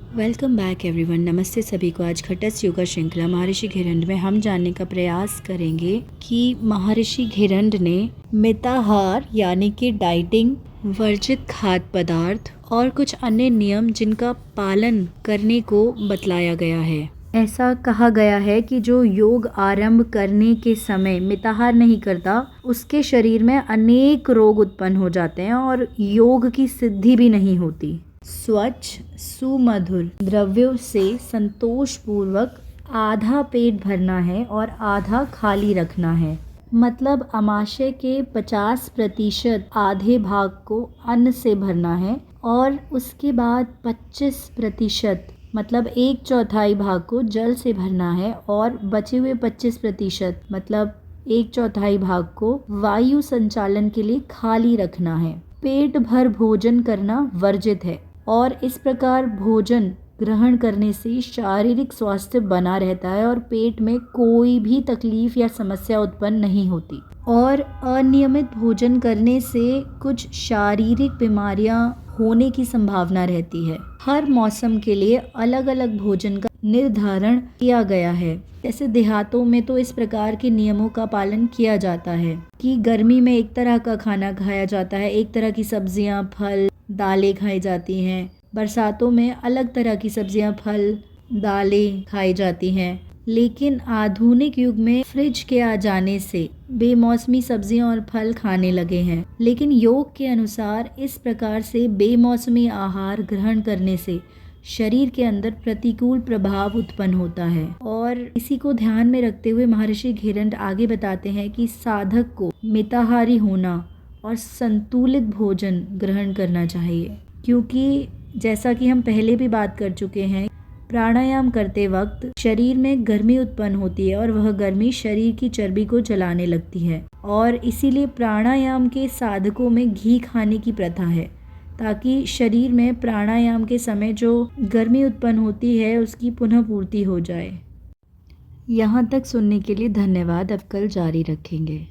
Welcome back everyone. नमस्ते सभी को। आज घटस्थ योगा श्रृंखला महर्षि घिरंड में हम जानने का प्रयास करेंगे कि महर्षि घिरंड ने मिताहार यानी कि डाइटिंग, वर्जित खाद्य पदार्थ और कुछ अन्य नियम जिनका पालन करने को बतलाया गया है। ऐसा कहा गया है कि जो योग आरंभ करने के समय मिताहार नहीं करता उसके शरीर में अनेक रोग उत्पन्न हो जाते हैं और योग की सिद्धि भी नहीं होती। स्वच्छ सुमधुर द्रव्यों से संतोषपूर्वक आधा पेट भरना है और आधा खाली रखना है। मतलब आमाशय के 50% आधे भाग को अन्न से भरना है और उसके बाद 25% मतलब 1/4 भाग को जल से भरना है और बचे हुए 25% मतलब 1/4 भाग को वायु संचालन के लिए खाली रखना है। पेट भर भोजन करना वर्जित है और इस प्रकार भोजन ग्रहण करने से शारीरिक स्वास्थ्य बना रहता है और पेट में कोई भी तकलीफ या समस्या उत्पन्न नहीं होती। और अनियमित भोजन करने से कुछ शारीरिक बीमारियां होने की संभावना रहती है। हर मौसम के लिए अलग अलग भोजन का निर्धारण किया गया है। जैसे देहातों में तो इस प्रकार के नियमों का पालन किया जाता है कि गर्मी में एक तरह का खाना खाया जाता है, एक तरह की सब्जियां, फल, दालें खाई जाती हैं। बरसातों में अलग तरह की सब्जियां, फल, दालें खाई जाती हैं। लेकिन आधुनिक युग में फ्रिज के आ जाने से बेमौसमी सब्जियां और फल खाने लगे हैं। लेकिन योग के अनुसार इस प्रकार से बेमौसमी आहार ग्रहण करने से शरीर के अंदर प्रतिकूल प्रभाव उत्पन्न होता है। और इसी को ध्यान में रखते हुए महर्षि घिरंड आगे बताते हैं कि साधक को मिताहारी होना और संतुलित भोजन ग्रहण करना चाहिए, क्योंकि जैसा कि हम पहले भी बात कर चुके हैं, प्राणायाम करते वक्त शरीर में गर्मी उत्पन्न होती है और वह गर्मी शरीर की चर्बी को जलाने लगती है और इसीलिए प्राणायाम के साधकों में घी खाने की प्रथा है, ताकि शरीर में प्राणायाम के समय जो गर्मी उत्पन्न होती है उसकी पुनः पूर्ति हो जाए। यहाँ तक सुनने के लिए धन्यवाद। अब कल जारी रखेंगे।